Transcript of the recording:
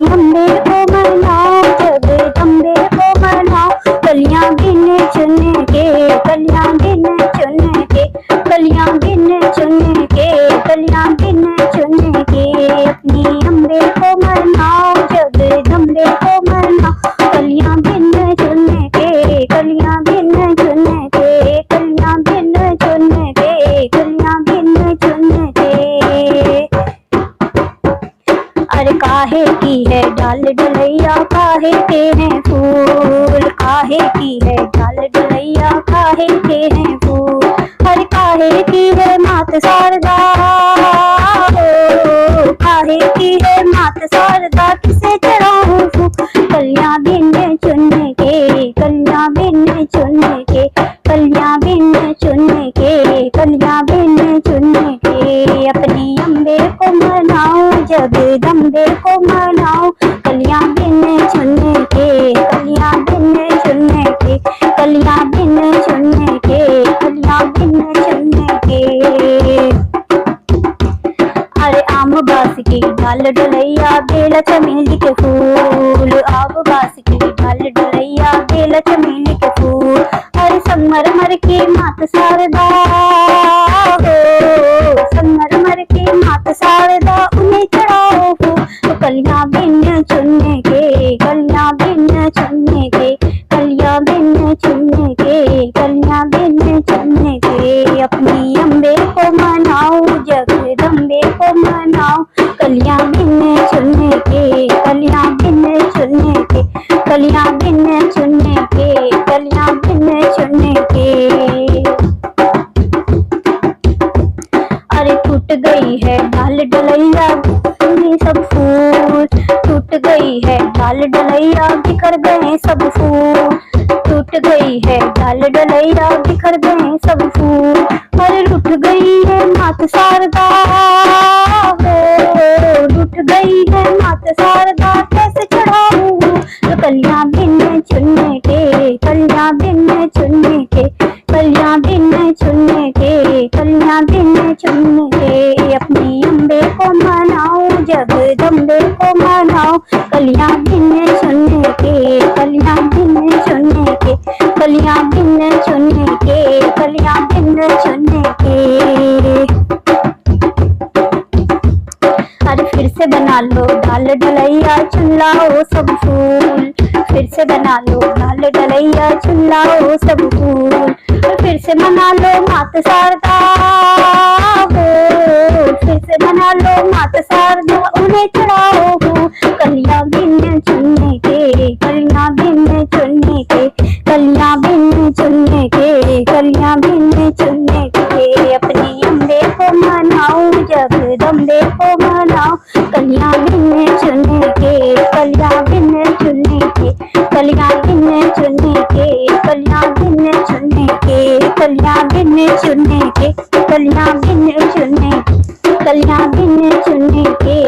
अम्बे को मनाओ, जगदम्बे को मनाओ, कलियां गिन चुन के, कलियां गिन चुन के, कलियां गिन चुन के, कलियां गिन चुन के। अपनी अम्बे को मनाओ, जगदम्बे को मनाओ, कलियां गिन चुन के, कलियां गिन चुन के, कलियां गिन चुन के, कलियां गिन चुन के। अरे काहे की है डाल डलैया, काहे के हैं फूल, काहे की है डाल डलैया, काहे के हैं फूल। अरे काहे की है मात शारदा, काहे की है मात शारदा, किसे चढ़ाऊं फूल। कलियां बिन चुन के, कलियां बिन चुन के, कलियां बिन चुन के, कलियां बिन चुन के। अपनी अम्बे को मनाओ, जगदम्बे को मनाओ, कलियां बिन चुन के, कलियां बिन चुन के, कलियां बिन चुन के, कलियां बिन चुन के। अरे आम बास की डाल डलैया, बेला चमेली के फूल, आम बास की डाल डलैया, बेला चमेली के फूल। अरे संगमरमर की मात शारदा हो, संगमरमर की मात शारदा, उन्हें चढ़ाओ फूल। तो कलियां बिन चुन के, कलियां बिन चुन के, कलियां बिन चुन के, कलियां बिन चुन के। अपनी अम्बे को मनाओ, जगदम्बे को मनाओ, कलियां बिन चुन के, कलियां बिन चुन के, कलियां बिन चुन के, कलियां बिन चुन के। अरे टूट गई है डाल डलैया, सब फूल, टूट गई है डाल डलैया, बिखर गए सब फूल, टूट गई है डाल डलैया, बिखर गए सब फूल। अरे लुट गई है मात शारदा हो, लुट गई है मात शारदा, कैसे चढ़ाऊं। तो कलियां बिन चुन के, कलियां बिन चुन के, कलियां बिन चुन के, कलियां बिन चुन के। अपनी अम्बे को मनाओ, जगदम्बे को मनाओ, कलियां बिन चुन के, कलियां बिन चुन के, कलियां बिन चुन के, कलियां बिन चुन के। अरे फिर से बना लो डाल डलैया, चुन लाओ सब फूल, फिर से बना लो डाल डलैया, चुन लाओ सब फूल। फिर से बना लो मात शारदा हो, फिर से बना लो मात शारदा, उन्हें चढ़ाओ फूल। कलियां बिन चुन के, कलियां बिन चुन के, कलियां बिन चुन के, कलियां बिन चुन के। अपनी अम्बे को मनाओ, जगदम्बे को मनाओ, कलियां बिन चुन के, कलियां बिन चुन के, कलियां बिन चुन के, कलियां बिन चुन के, कलियां बिन चुन के, कलियां बिन चुन के, कलियां बिन चुन के,